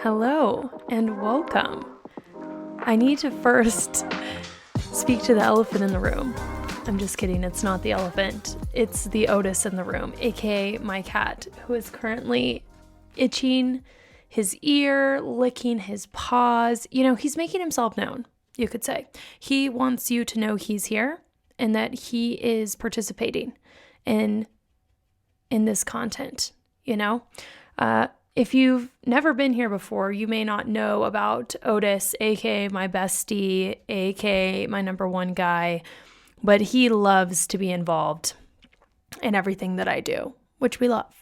Hello and welcome. I need to first speak to the elephant in the room. I'm just kidding, it's not the elephant. It's the Otis in the room, aka my cat, who is currently itching his ear, licking his paws. He's making himself known, you could say. He wants you to know he's here and that he is participating in this content, If you've never been here before, you may not know about Otis, aka my bestie, aka my number one guy, but he loves to be involved in everything that I do, which we love.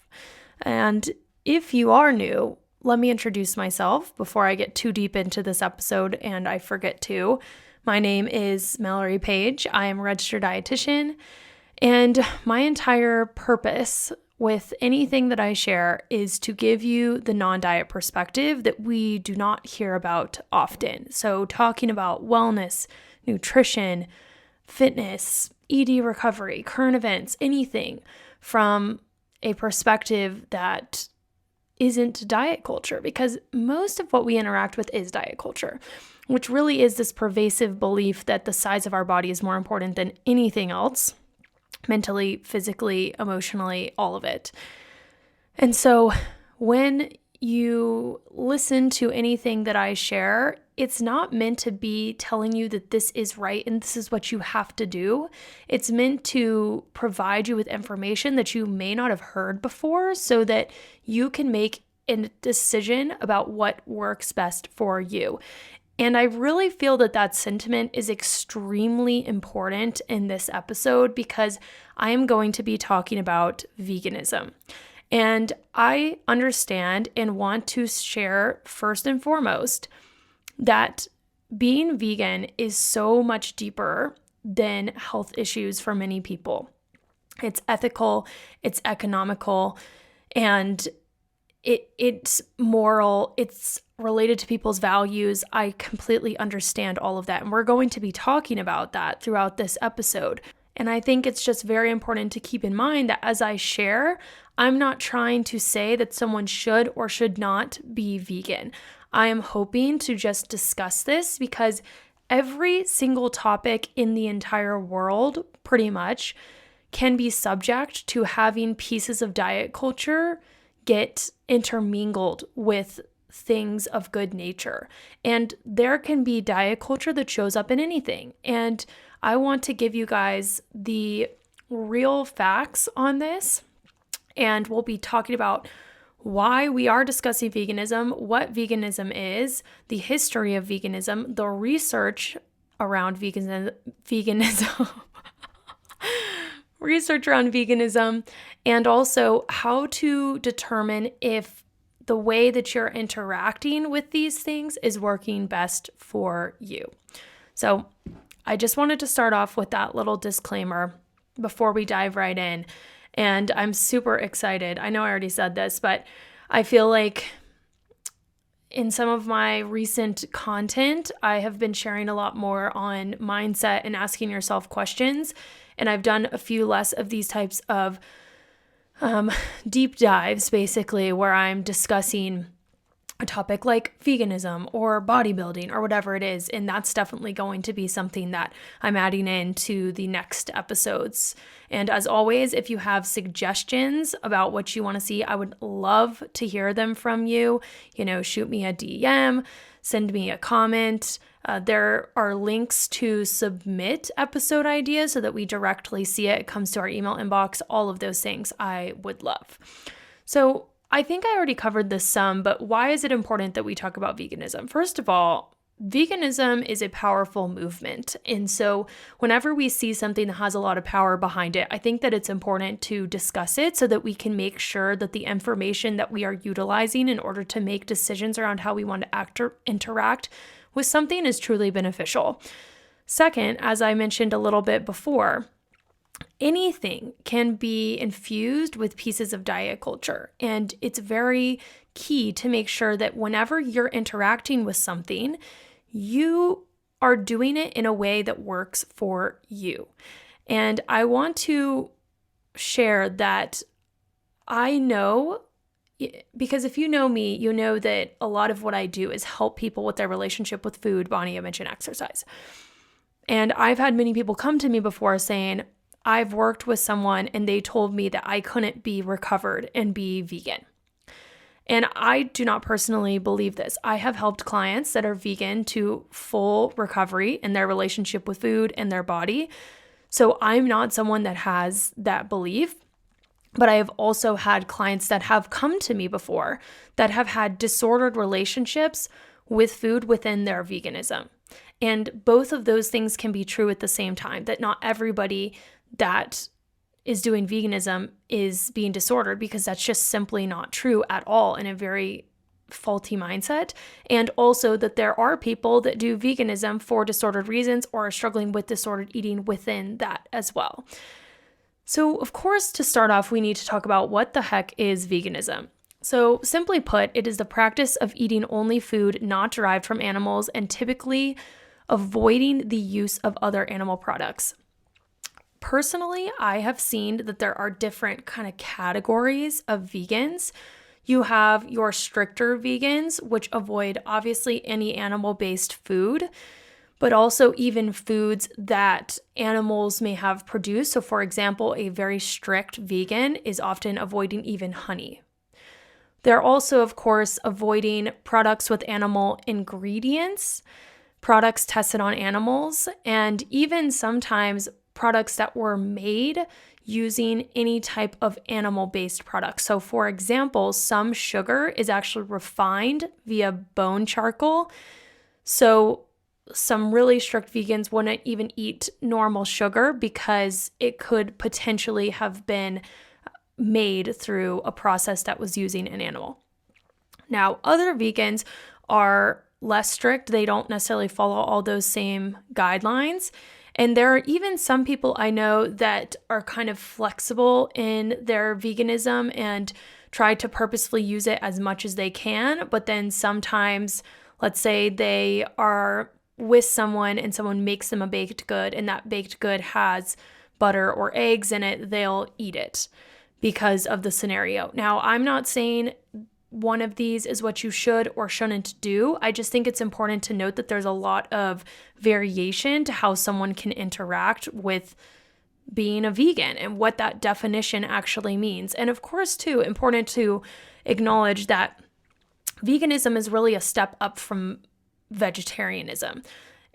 And if you are new, let me introduce myself before I get too deep into this episode and I forget to. My name is Mallory Page. I am a registered dietitian, and my entire purpose with anything that I share is to give you the non-diet perspective that we do not hear about often. So talking about wellness, nutrition, fitness, ED recovery, current events, anything from a perspective that isn't diet culture, because most of what we interact with is diet culture, which really is this pervasive belief that the size of our body is more important than anything else. Mentally, physically, emotionally, all of it. And so when you listen to anything that I share, it's not meant to be telling you that this is right and this is what you have to do. It's meant to provide you with information that you may not have heard before so that you can make a decision about what works best for you. And I really feel that sentiment is extremely important in this episode because I am going to be talking about veganism. And I understand and want to share first and foremost that being vegan is so much deeper than health issues for many people. It's ethical, it's economical, and it's moral, it's related to people's values. I completely understand all of that. And we're going to be talking about that throughout this episode. And I think it's just very important to keep in mind that as I share, I'm not trying to say that someone should or should not be vegan. I am hoping to just discuss this because every single topic in the entire world, pretty much, can be subject to having pieces of diet culture get intermingled with things of good nature. And there can be diet culture that shows up in anything. And I want to give you guys the real facts on this. And we'll be talking about why we are discussing veganism, what veganism is, the history of veganism, the research around veganism, research around veganism, and also how to determine if the way that you're interacting with these things is working best for you. So I just wanted to start off with that little disclaimer before we dive right in. And I'm super excited. I know I already said this, but I feel like in some of my recent content, I have been sharing a lot more on mindset and asking yourself questions. And I've done a few less of these types of deep dives, basically, where I'm discussing a topic like veganism or bodybuilding or whatever it is. And that's definitely going to be something that I'm adding into the next episodes. And as always, if you have suggestions about what you want to see, I would love to hear them from you. Shoot me a DM, send me a comment. There are links to submit episode ideas so that we directly see it. It comes to our email inbox, all of those things I would love. So I think I already covered this some, but why is it important that we talk about veganism? First of all, veganism is a powerful movement. And so whenever we see something that has a lot of power behind it, I think that it's important to discuss it so that we can make sure that the information that we are utilizing in order to make decisions around how we want to act or interact with something is truly beneficial. Second, as I mentioned a little bit before, anything can be infused with pieces of diet culture. And it's very key to make sure that whenever you're interacting with something, you are doing it in a way that works for you. And I want to share that I know because if you know me, you know that a lot of what I do is help people with their relationship with food, body image, and exercise. And I've had many people come to me before saying, I've worked with someone and they told me that I couldn't be recovered and be vegan. And I do not personally believe this. I have helped clients that are vegan to full recovery in their relationship with food and their body. So I'm not someone that has that belief. But I have also had clients that have come to me before that have had disordered relationships with food within their veganism. And both of those things can be true at the same time, that not everybody that is doing veganism is being disordered, because that's just simply not true at all, in a very faulty mindset. And also that there are people that do veganism for disordered reasons or are struggling with disordered eating within that as well. So, of course, to start off, we need to talk about what the heck is veganism. So, simply put, it is the practice of eating only food not derived from animals and typically avoiding the use of other animal products. Personally, I have seen that there are different kind of categories of vegans. You have your stricter vegans, which avoid obviously any animal-based food, but also even foods that animals may have produced. So for example, a very strict vegan is often avoiding even honey. They're also, of course, avoiding products with animal ingredients, products tested on animals, and even sometimes products that were made using any type of animal-based product. So for example, some sugar is actually refined via bone charcoal. So some really strict vegans wouldn't even eat normal sugar because it could potentially have been made through a process that was using an animal. Now, other vegans are less strict. They don't necessarily follow all those same guidelines. And there are even some people I know that are kind of flexible in their veganism and try to purposefully use it as much as they can. But then sometimes, let's say they are with someone and someone makes them a baked good and that baked good has butter or eggs in it, they'll eat it because of the scenario. Now, I'm not saying one of these is what you should or shouldn't do. I just think it's important to note that there's a lot of variation to how someone can interact with being a vegan and what that definition actually means. And of course, too, important to acknowledge that veganism is really a step up from vegetarianism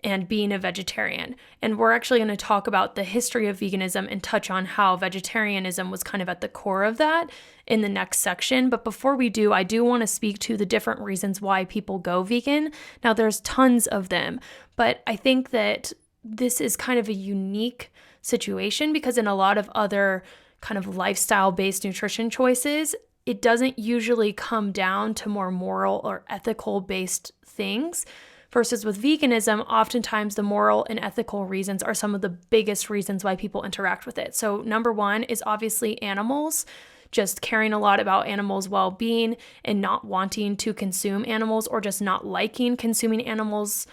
and being a vegetarian. And we're actually going to talk about the history of veganism and touch on how vegetarianism was kind of at the core of that in the next section. But before we do, I do want to speak to the different reasons why people go vegan. Now, there's tons of them, but I think that this is kind of a unique situation because in a lot of other kind of lifestyle-based nutrition choices, it doesn't usually come down to more moral or ethical-based things. Versus with veganism, oftentimes the moral and ethical reasons are some of the biggest reasons why people interact with it. So number one is obviously animals, just caring a lot about animals' well-being and not wanting to consume animals or just not liking consuming animals,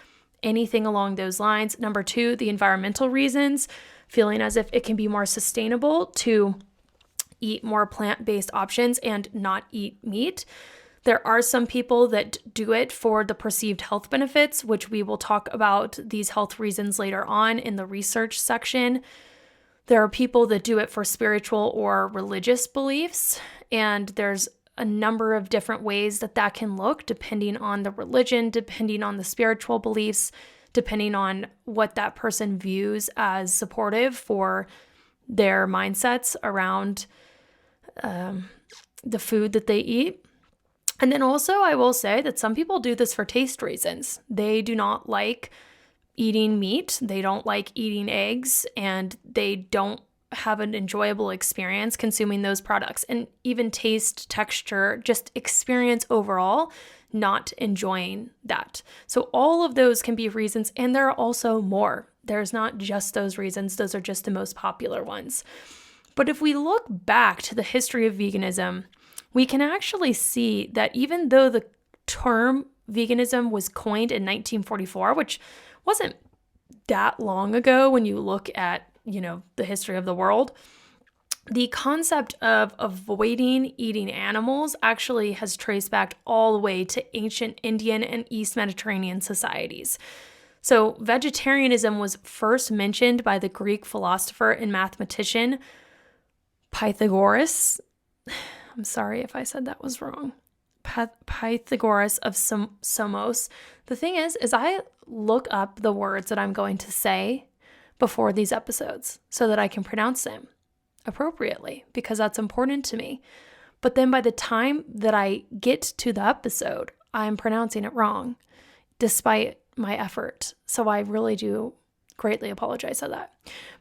anything along those lines. Number two, the environmental reasons, feeling as if it can be more sustainable to eat more plant-based options and not eat meat. There are some people that do it for the perceived health benefits, which we will talk about these health reasons later on in the research section. There are people that do it for spiritual or religious beliefs, and there's a number of different ways that that can look depending on the religion, depending on the spiritual beliefs, depending on what that person views as supportive for their mindsets around the food that they eat. And then also, I will say that some people do this for taste reasons. They do not like eating meat, they don't like eating eggs, and they don't have an enjoyable experience consuming those products. And even taste, texture, just experience overall, not enjoying that. So all of those can be reasons, and there are also more. There's not just those reasons. Those are just the most popular ones. But if we look back to the history of veganism, we can actually see that even though the term veganism was coined in 1944, which wasn't that long ago when you look at, the history of the world, the concept of avoiding eating animals actually has traced back all the way to ancient Indian and East Mediterranean societies. So vegetarianism was first mentioned by the Greek philosopher and mathematician Pythagoras. I'm sorry if I said that was wrong. Pythagoras of Samos. The thing is I look up the words that I'm going to say before these episodes so that I can pronounce them appropriately, because that's important to me. But then by the time that I get to the episode, I'm pronouncing it wrong, despite my effort. So I really do greatly apologize for that.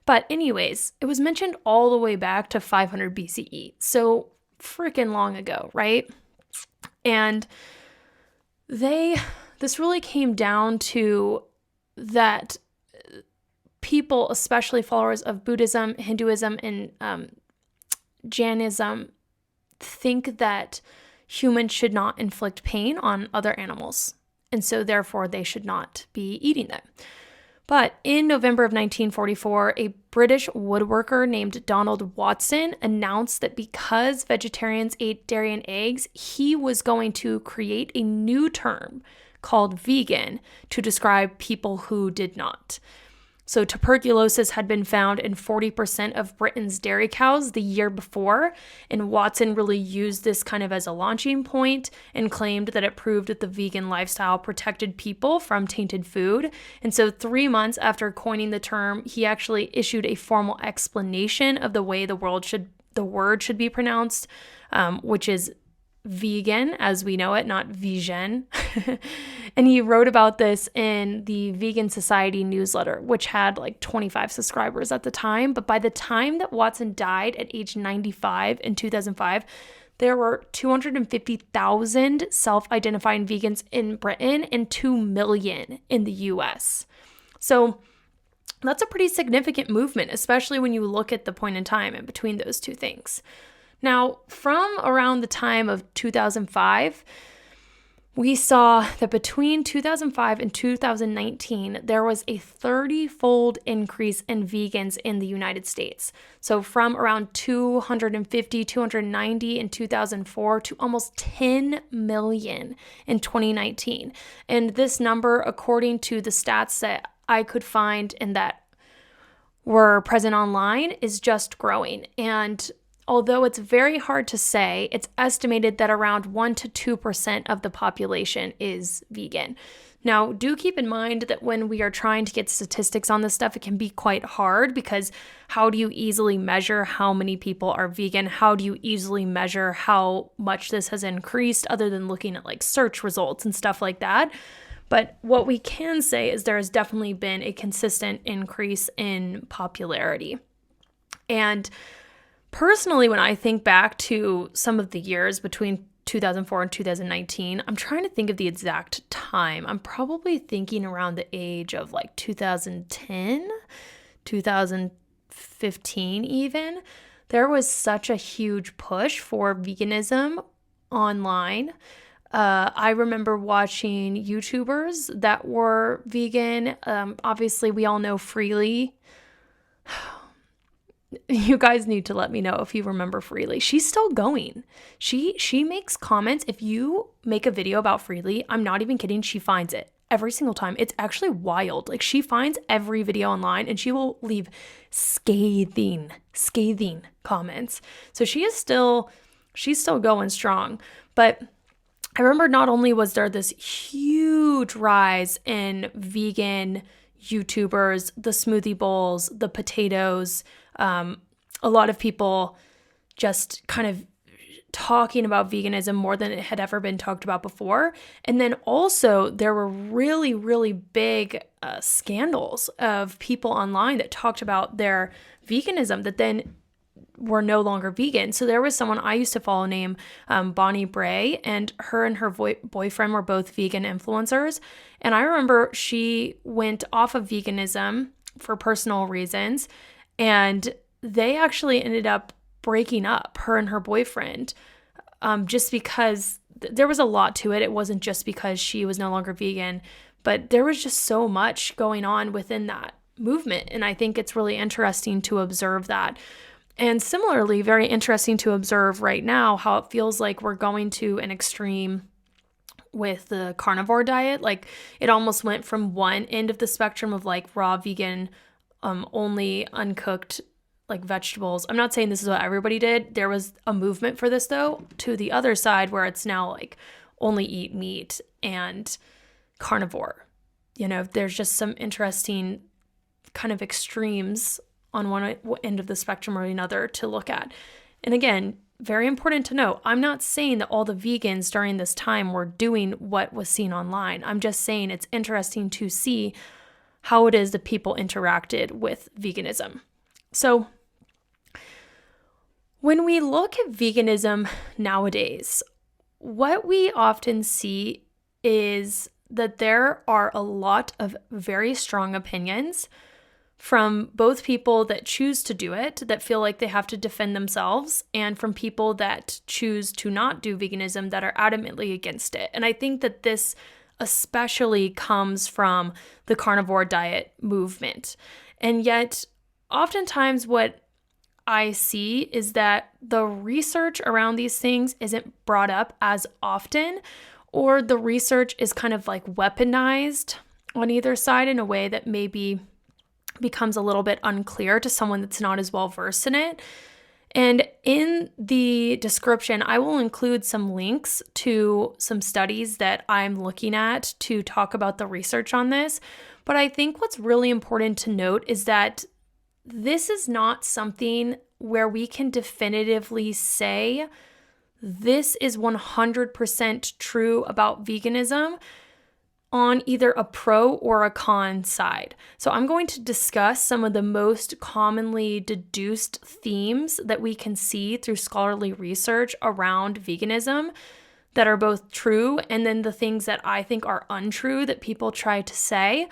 But anyways, it was mentioned all the way back to 500 BCE. So freaking long ago, right? And this really came down to that people, especially followers of Buddhism, Hinduism, and Jainism, think that humans should not inflict pain on other animals. And so therefore they should not be eating them. But in November of 1944, a British woodworker named Donald Watson announced that because vegetarians ate dairy and eggs, he was going to create a new term called vegan to describe people who did not. So tuberculosis had been found in 40% of Britain's dairy cows the year before, and Watson really used this kind of as a launching point and claimed that it proved that the vegan lifestyle protected people from tainted food. And so 3 months after coining the term, he actually issued a formal explanation of the way the word should be pronounced, which is vegan as we know it, not vegan. And he wrote about this in the Vegan Society newsletter, which had like 25 subscribers at the time. But by the time that Watson died at age 95 in 2005, there were 250,000 self-identifying vegans in Britain and 2 million in the US. So that's a pretty significant movement, especially when you look at the point in time in between those two things. Now, from around the time of 2005, we saw that between 2005 and 2019, there was a 30-fold increase in vegans in the United States. So from around 250, 290 in 2004 to almost 10 million in 2019. And this number, according to the stats that I could find and that were present online, is just growing. And although it's very hard to say, it's estimated that around 1% to 2% of the population is vegan. Now, do keep in mind that when we are trying to get statistics on this stuff, it can be quite hard, because how do you easily measure how many people are vegan? How do you easily measure how much this has increased other than looking at like search results and stuff like that? But what we can say is there has definitely been a consistent increase in popularity. And personally, when I think back to some of the years between 2004 and 2019, I'm trying to think of the exact time. I'm probably thinking around the age of like 2010, 2015 even. There was such a huge push for veganism online. I remember watching YouTubers that were vegan. Obviously, we all know Freely. You guys need to let me know if you remember Freely. She's still going. She makes comments. If you make a video about Freely, I'm not even kidding, she finds it every single time. It's actually wild. Like, she finds every video online and she will leave scathing comments. So she's still going strong. But I remember not only was there this huge rise in vegan YouTubers, the smoothie bowls, the potatoes, a lot of people just kind of talking about veganism more than it had ever been talked about before. And then also there were really, really big scandals of people online that talked about their veganism that then were no longer vegan. So there was someone I used to follow named Bonnie Bray, and her boyfriend were both vegan influencers. And I remember she went off of veganism for personal reasons, and they actually ended up breaking up, her and her boyfriend, just because there was a lot to it. It wasn't just because she was no longer vegan, but there was just so much going on within that movement. And I think it's really interesting to observe that. And similarly, very interesting to observe right now how it feels like we're going to an extreme with the carnivore diet. Like it almost went from one end of the spectrum of like raw vegan, only uncooked like vegetables. I'm not saying this is what everybody did. There was a movement for this though, to the other side where it's now like only eat meat and carnivore. You know, there's just some interesting kind of extremes on one end of the spectrum or another to look at. And again, very important to note, I'm not saying that all the vegans during this time were doing what was seen online. I'm just saying it's interesting to see how it is that people interacted with veganism. So when we look at veganism nowadays, what we often see is that there are a lot of very strong opinions from both people that choose to do it, that feel like they have to defend themselves, and from people that choose to not do veganism that are adamantly against it. And I think that this especially comes from the carnivore diet movement. And yet, oftentimes what I see is that the research around these things isn't brought up as often, or the research is kind of like weaponized on either side in a way that maybe becomes a little bit unclear to someone that's not as well versed in it. And in the description, I will include some links to some studies that I'm looking at to talk about the research on this. But I think what's really important to note is that this is not something where we can definitively say this is 100% true about veganism on either a pro or a con side. So I'm going to discuss some of the most commonly deduced themes that we can see through scholarly research around veganism that are both true, and then the things that I think are untrue that people try to say.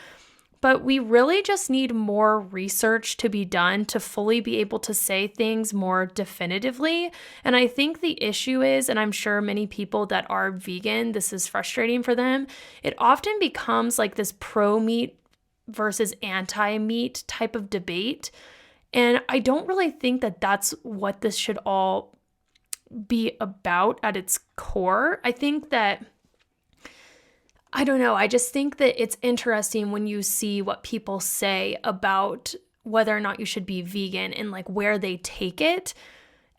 But we really just need more research to be done to fully be able to say things more definitively. And I think the issue is, and I'm sure many people that are vegan, this is frustrating for them, it often becomes like this pro-meat versus anti-meat type of debate. And I don't really think that that's what this should all be about at its core. I think that I don't know. I just think that it's interesting when you see what people say about whether or not you should be vegan and like where they take it.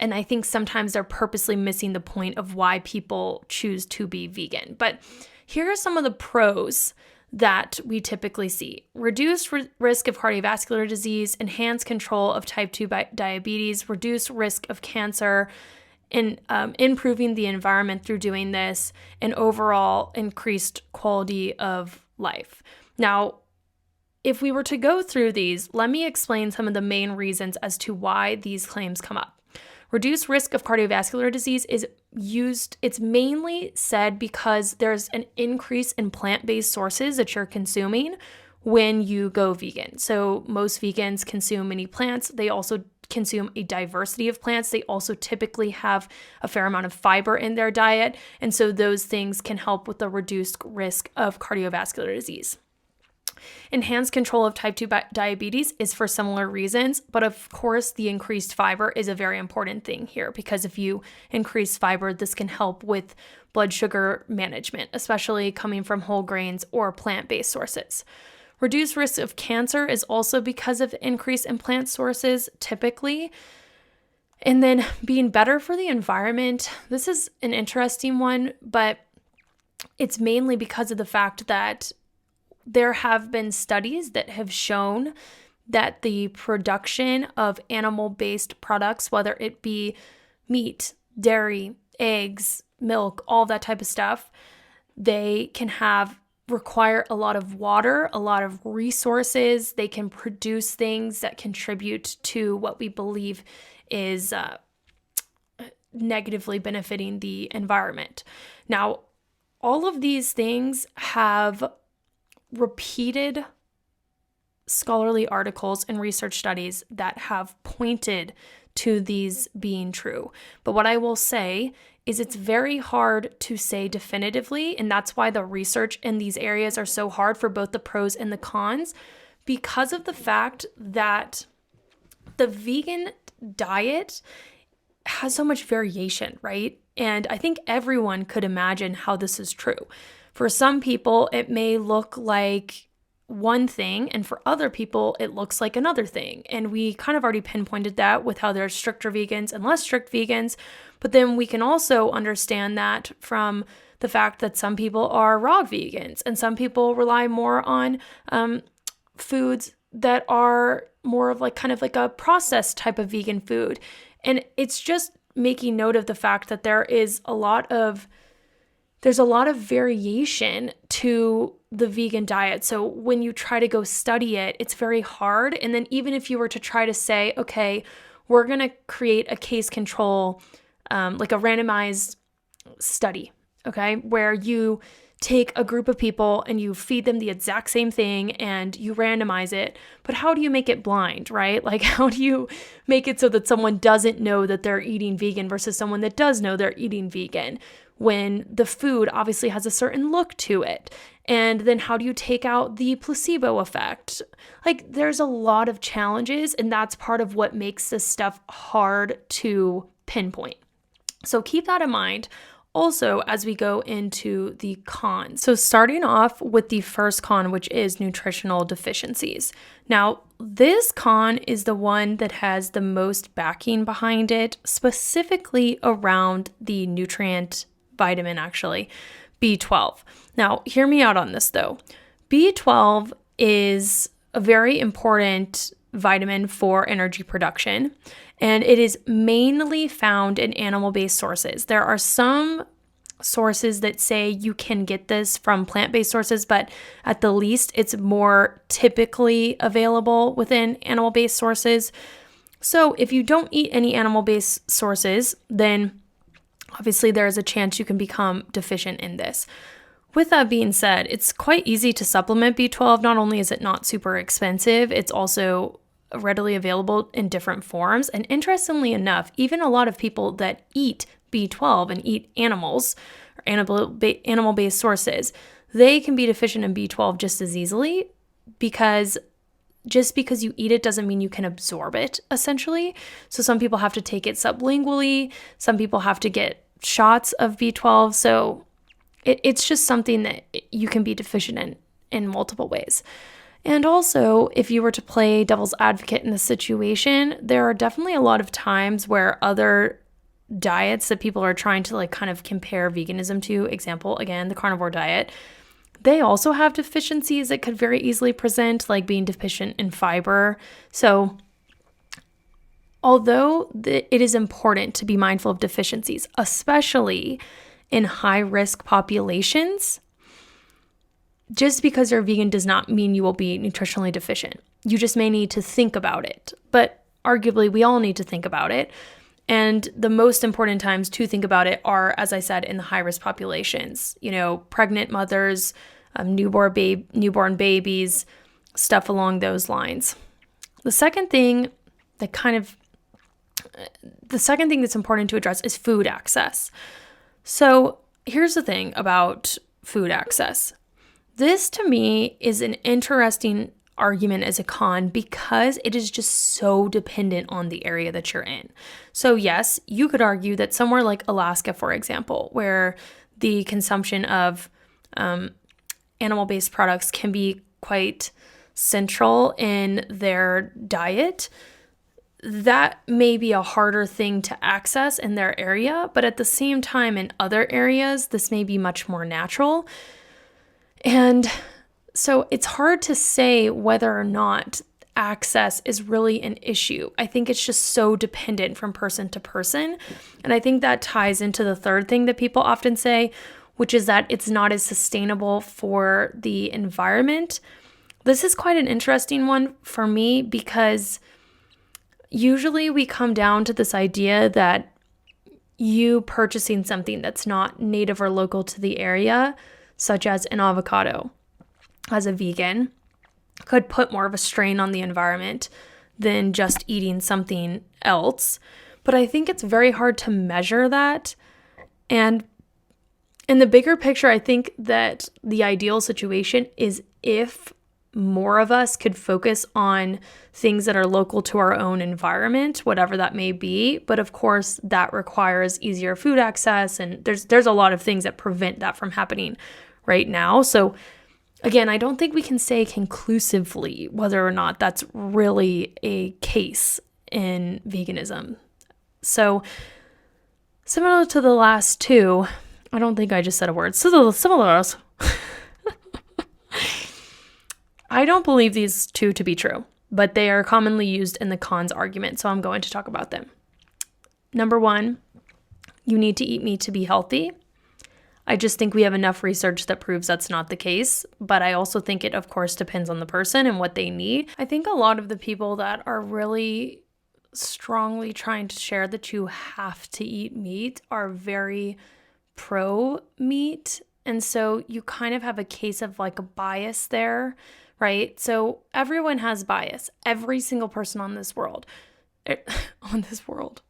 And I think sometimes they're purposely missing the point of why people choose to be vegan. But here are some of the pros that we typically see. Reduced risk of cardiovascular disease, enhanced control of type 2 diabetes, reduced risk of cancer, in improving the environment through doing this, and overall increased quality of life. Now, if we were to go through these, let me explain some of the main reasons as to why these claims come up. Reduced risk of cardiovascular disease it's mainly said because there's an increase in plant-based sources that you're consuming when you go vegan. So most vegans consume many plants. They also consume a diversity of plants. They also typically have a fair amount of fiber in their diet. And so those things can help with the reduced risk of cardiovascular disease. Enhanced control of type 2 diabetes is for similar reasons, but of course the increased fiber is a very important thing here, because if you increase fiber, this can help with blood sugar management, especially coming from whole grains or plant-based sources. Reduced risk of cancer is also because of increase in plant sources typically. And then being better for the environment, this is an interesting one, but it's mainly because of the fact that there have been studies that have shown that the production of animal-based products, whether it be meat, dairy, eggs, milk, all that type of stuff, they can require a lot of water, a lot of resources. They can produce things that contribute to what we believe is negatively benefiting the environment. Now, all of these things have repeated scholarly articles and research studies that have pointed to these being true. But what I will say is it's very hard to say definitively, and that's why the research in these areas are so hard for both the pros and the cons, because of the fact that the vegan diet has so much variation, right? And I think everyone could imagine how this is true. For some people, it may look like one thing, and for other people, it looks like another thing. And we kind of already pinpointed that with how there's stricter vegans and less strict vegans. But then we can also understand that from the fact that some people are raw vegans and some people rely more on foods that are more of like kind of like a processed type of vegan food. And it's just making note of the fact that there's a lot of variation to the vegan diet. So when you try to go study it, it's very hard. And then even if you were to try to say, okay, we're going to create a case control, like a randomized study, okay, where you take a group of people and you feed them the exact same thing and you randomize it. But how do you make it blind, right? Like, how do you make it so that someone doesn't know that they're eating vegan versus someone that does know they're eating vegan when the food obviously has a certain look to it? And then how do you take out the placebo effect? Like, there's a lot of challenges, and that's part of what makes this stuff hard to pinpoint. So keep that in mind. Also, as we go into the cons. So starting off with the first con, which is nutritional deficiencies. Now, this con is the one that has the most backing behind it, specifically around the vitamin, B12. Now, hear me out on this though. B12 is a very important vitamin for energy production, and it is mainly found in animal-based sources. There are some sources that say you can get this from plant-based sources, but at the least, it's more typically available within animal-based sources. So if you don't eat any animal-based sources, then obviously there is a chance you can become deficient in this. With that being said, it's quite easy to supplement B12. Not only is it not super expensive, it's also readily available in different forms. And interestingly enough, even a lot of people that eat B12 and eat animals or animal-based sources, they can be deficient in B12 just as easily, because just because you eat it doesn't mean you can absorb it, essentially. So some people have to take it sublingually. Some people have to get shots of B12. So it's just something that you can be deficient in multiple ways. And also, if you were to play devil's advocate in this situation, there are definitely a lot of times where other diets that people are trying to like kind of compare veganism to, example, again, the carnivore diet, they also have deficiencies that could very easily present, like being deficient in fiber. So although it is important to be mindful of deficiencies, especially in high-risk populations, just because you're vegan does not mean you will be nutritionally deficient. You just may need to think about it. But arguably, we all need to think about it. And the most important times to think about it are, as I said, in the high-risk populations. You know, pregnant mothers, newborn babies, stuff along those lines. The second thing that's important to address is food access. So here's the thing about food access. This, to me, is an interesting argument as a con because it is just so dependent on the area that you're in. So yes, you could argue that somewhere like Alaska, for example, where the consumption of animal-based products can be quite central in their diet, that may be a harder thing to access in their area, but at the same time, in other areas, this may be much more natural. And so it's hard to say whether or not access is really an issue. I think it's just so dependent from person to person. And I think that ties into the third thing that people often say, which is that it's not as sustainable for the environment. This is quite an interesting one for me because usually we come down to this idea that you purchasing something that's not native or local to the area, such as an avocado, as a vegan, could put more of a strain on the environment than just eating something else. But I think it's very hard to measure that. And in the bigger picture, I think that the ideal situation is if more of us could focus on things that are local to our own environment, whatever that may be. But of course, that requires easier food access, and there's a lot of things that prevent that from happening right now. So again, I don't think we can say conclusively whether or not that's really a case in veganism. So similar to the last two, I don't think I just said a word. Similar. I don't believe these two to be true, but they are commonly used in the cons argument, so I'm going to talk about them. Number one, you need to eat meat to be healthy. I just think we have enough research that proves that's not the case, but I also think it, of course, depends on the person and what they need. I think a lot of the people that are really strongly trying to share that you have to eat meat are very pro-meat, and so you kind of have a case of like a bias there, right? So everyone has bias. Every single person on this world, on the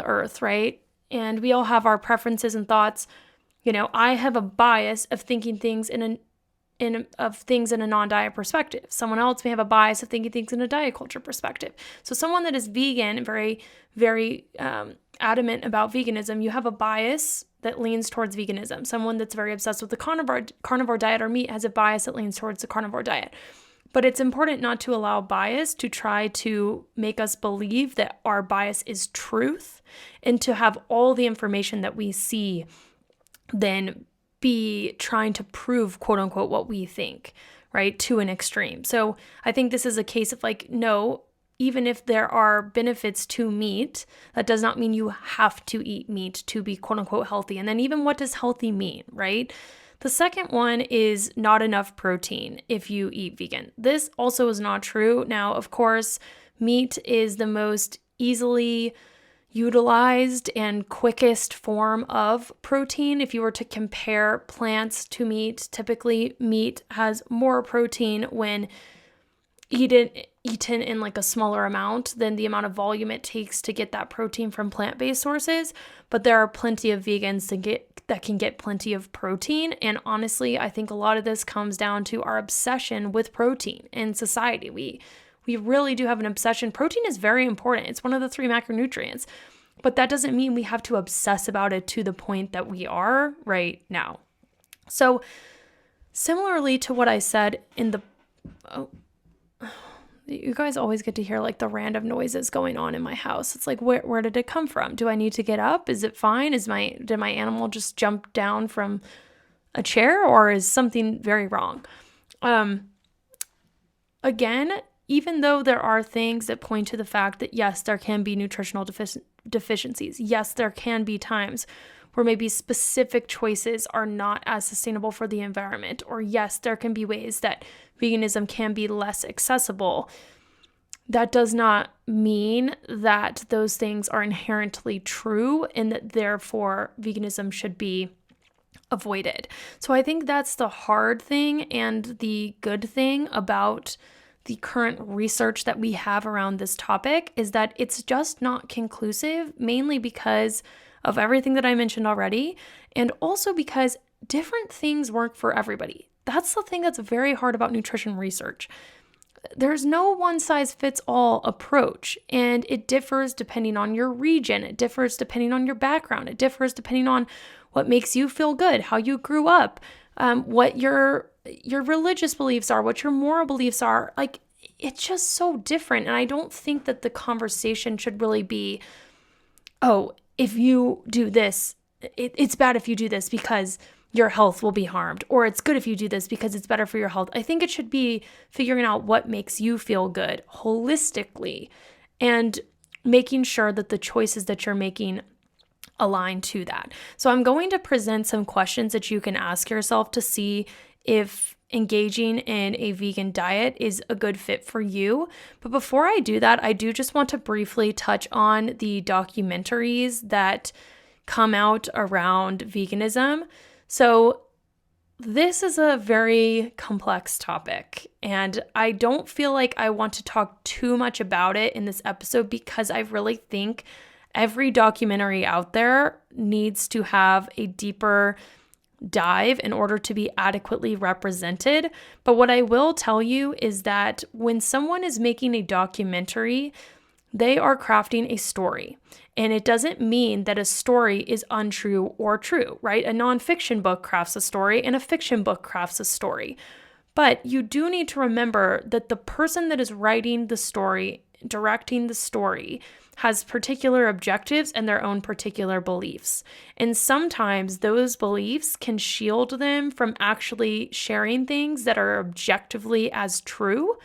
earth, right? And we all have our preferences and thoughts. You know, I have a bias of thinking things in a non-diet perspective. Someone else may have a bias of thinking things in a diet culture perspective. So someone that is vegan, very, very adamant about veganism, you have a bias that leans towards veganism. Someone that's very obsessed with the carnivore diet or meat has a bias that leans towards the carnivore diet. But it's important not to allow bias to try to make us believe that our bias is truth, and to have all the information that we see then be trying to prove, quote unquote, what we think, right, to an extreme. So I think this is a case of like, no, even if there are benefits to meat, that does not mean you have to eat meat to be, quote unquote, healthy. And then even what does healthy mean, right? The second one is not enough protein if you eat vegan. This also is not true. Now, of course, meat is the most easily utilized and quickest form of protein. If you were to compare plants to meat, typically meat has more protein when eaten in like a smaller amount than the amount of volume it takes to get that protein from plant-based sources. But there are plenty of vegans that can get plenty of protein. And honestly, I think a lot of this comes down to our obsession with protein in society. We really do have an obsession. Protein is very important. It's one of the 3 macronutrients. But that doesn't mean we have to obsess about it to the point that we are right now. So similarly to what I said in the... you guys always get to hear like the random noises going on in my house. It's like, where did it come from? Do I need to get up? Is it fine? Did my animal just jump down from a chair, or is something very wrong? Again, even though there are things that point to the fact that yes, there can be nutritional deficiencies. Yes, there can be times where maybe specific choices are not as sustainable for the environment. Or yes, there can be ways that veganism can be less accessible. That does not mean that those things are inherently true and that therefore veganism should be avoided. So I think that's the hard thing and the good thing about the current research that we have around this topic is that it's just not conclusive, mainly because of everything that I mentioned already, and also because different things work for everybody. That's the thing that's very hard about nutrition research. There's no one-size-fits-all approach, and it differs depending on your region. It differs depending on your background. It differs depending on what makes you feel good, how you grew up, what your religious beliefs are, what your moral beliefs are. Like, it's just so different, and I don't think that the conversation should really be, oh, if you do this, it's bad if you do this because your health will be harmed, or it's good if you do this because it's better for your health. I think it should be figuring out what makes you feel good holistically and making sure that the choices that you're making align to that. So I'm going to present some questions that you can ask yourself to see if engaging in a vegan diet is a good fit for you. But before I do that, I do just want to briefly touch on the documentaries that come out around veganism. So this is a very complex topic, and I don't feel like I want to talk too much about it in this episode because I really think every documentary out there needs to have a deeper dive in order to be adequately represented. But what I will tell you is that when someone is making a documentary, they are crafting a story. And it doesn't mean that a story is untrue or true, right? A nonfiction book crafts a story and a fiction book crafts a story. But you do need to remember that the person that is writing the story, directing the story, has particular objectives and their own particular beliefs. And sometimes those beliefs can shield them from actually sharing things that are objectively as true.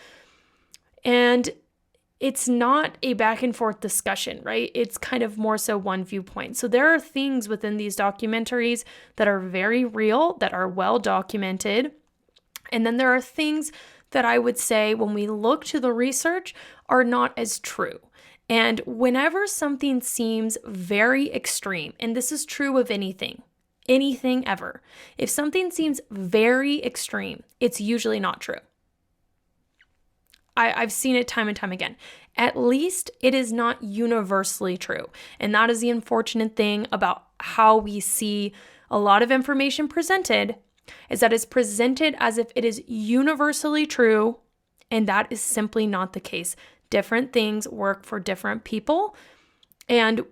And it's not a back and forth discussion, right? It's kind of more so one viewpoint. So there are things within these documentaries that are very real, that are well documented. And then there are things that I would say, when we look to the research, are not as true. And whenever something seems very extreme, and this is true of anything ever, if something seems very extreme, it's usually not true. I've seen it time and time again. At least it is not universally true. And that is the unfortunate thing about how we see a lot of information presented, is that it's presented as if it is universally true, and that is simply not the case. Different things work for different people, and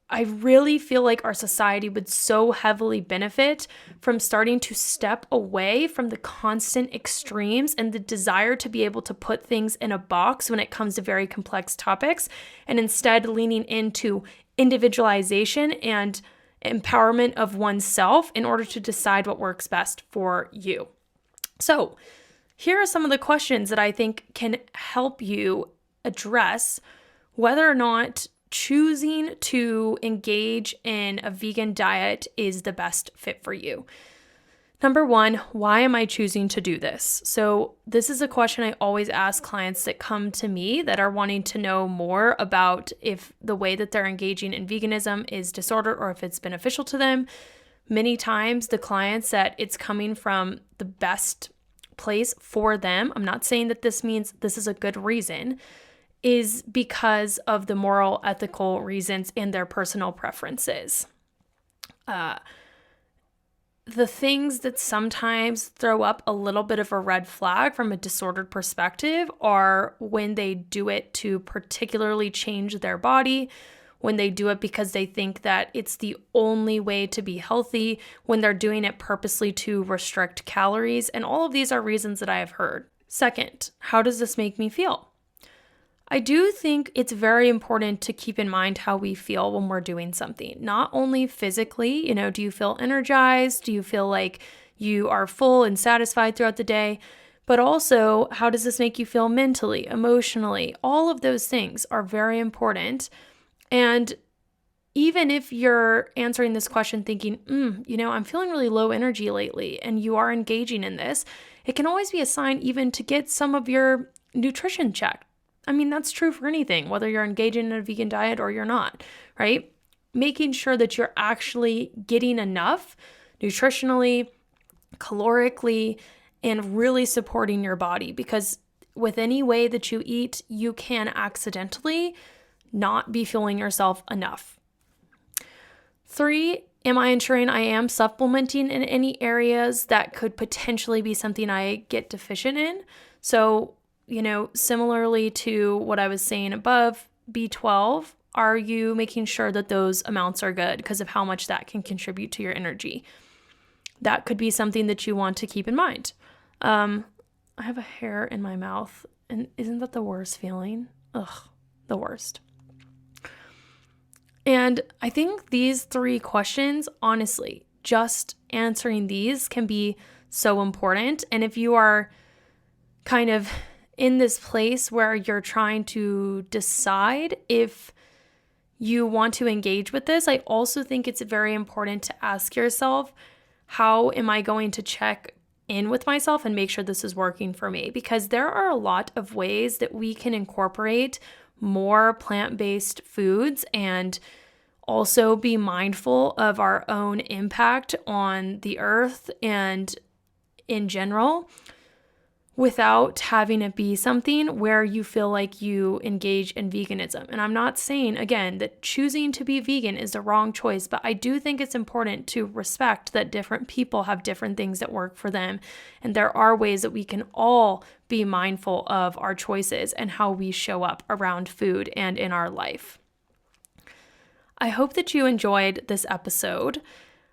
I really feel like our society would so heavily benefit from starting to step away from the constant extremes and the desire to be able to put things in a box when it comes to very complex topics, and instead leaning into individualization and empowerment of oneself in order to decide what works best for you. So, here are some of the questions that I think can help you address whether or not choosing to engage in a vegan diet is the best fit for you. Number one, why am I choosing to do this? So this is a question I always ask clients that come to me that are wanting to know more about if the way that they're engaging in veganism is disordered or if it's beneficial to them. Many times the clients that it's coming from the best place for them, I'm not saying that this means this is a good reason, is because of the moral, ethical reasons and their personal preferences. The things that sometimes throw up a little bit of a red flag from a disordered perspective are when they do it to particularly change their body, when they do it because they think that it's the only way to be healthy, when they're doing it purposely to restrict calories, and all of these are reasons that I have heard. Second, how does this make me feel? I do think it's very important to keep in mind how we feel when we're doing something. Not only physically, do you feel energized? Do you feel like you are full and satisfied throughout the day? But also, how does this make you feel mentally, emotionally? All of those things are very important. And even if you're answering this question thinking, I'm feeling really low energy lately, and you are engaging in this, it can always be a sign even to get some of your nutrition checked. I mean, that's true for anything, whether you're engaging in a vegan diet or you're not, right? Making sure that you're actually getting enough nutritionally, calorically, and really supporting your body, because with any way that you eat, you can accidentally not be fueling yourself enough. 3, am I ensuring I am supplementing in any areas that could potentially be something I get deficient in? So, similarly to what I was saying above, B12, are you making sure that those amounts are good because of how much that can contribute to your energy? That could be something that you want to keep in mind. I have a hair in my mouth, and isn't that the worst feeling? Ugh, the worst. And I think these 3 questions, honestly, just answering these can be so important. And if you are kind of in this place where you're trying to decide if you want to engage with this, I also think it's very important to ask yourself, how am I going to check in with myself and make sure this is working for me? Because there are a lot of ways that we can incorporate more plant-based foods and also be mindful of our own impact on the earth and in general, without having it be something where you feel like you engage in veganism. And I'm not saying, again, that choosing to be vegan is the wrong choice, but I do think it's important to respect that different people have different things that work for them. And there are ways that we can all be mindful of our choices and how we show up around food and in our life. I hope that you enjoyed this episode.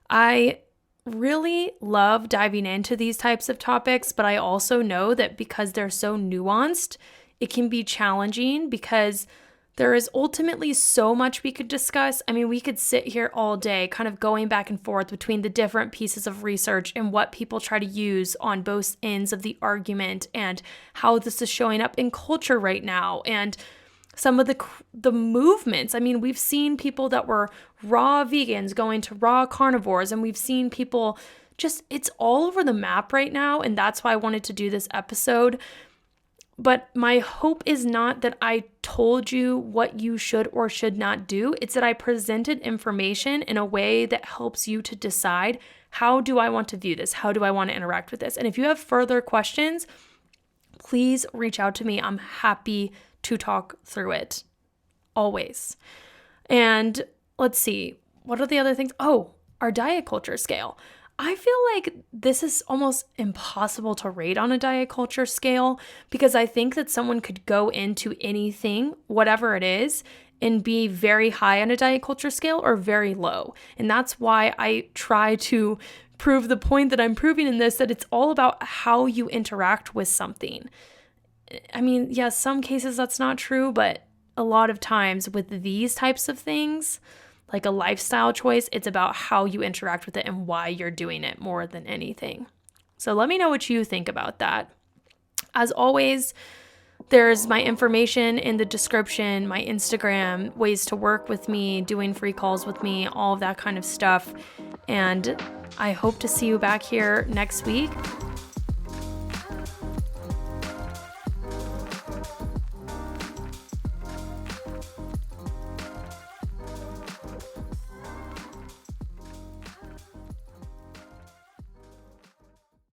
I really love diving into these types of topics, but I also know that because they're so nuanced, it can be challenging because there is ultimately so much we could discuss. I mean, we could sit here all day kind of going back and forth between the different pieces of research and what people try to use on both ends of the argument and how this is showing up in culture right now and some of the movements. I mean, we've seen people that were raw vegans going to raw carnivores, and we've seen people it's all over the map right now, and that's why I wanted to do this episode. But my hope is not that I told you what you should or should not do. It's that I presented information in a way that helps you to decide, how do I want to view this? How do I want to interact with this? And if you have further questions, please reach out to me. I'm happy to talk through it, always. And let's see, what are the other things? Oh, our diet culture scale. I feel like this is almost impossible to rate on a diet culture scale because I think that someone could go into anything, whatever it is, and be very high on a diet culture scale or very low. And that's why I try to prove the point that I'm proving in this, that it's all about how you interact with something. I mean, yeah, some cases that's not true, but a lot of times with these types of things, like a lifestyle choice, it's about how you interact with it and why you're doing it more than anything. So let me know what you think about that. As always, there's my information in the description, my Instagram, ways to work with me, doing free calls with me, all of that kind of stuff. And I hope to see you back here next week.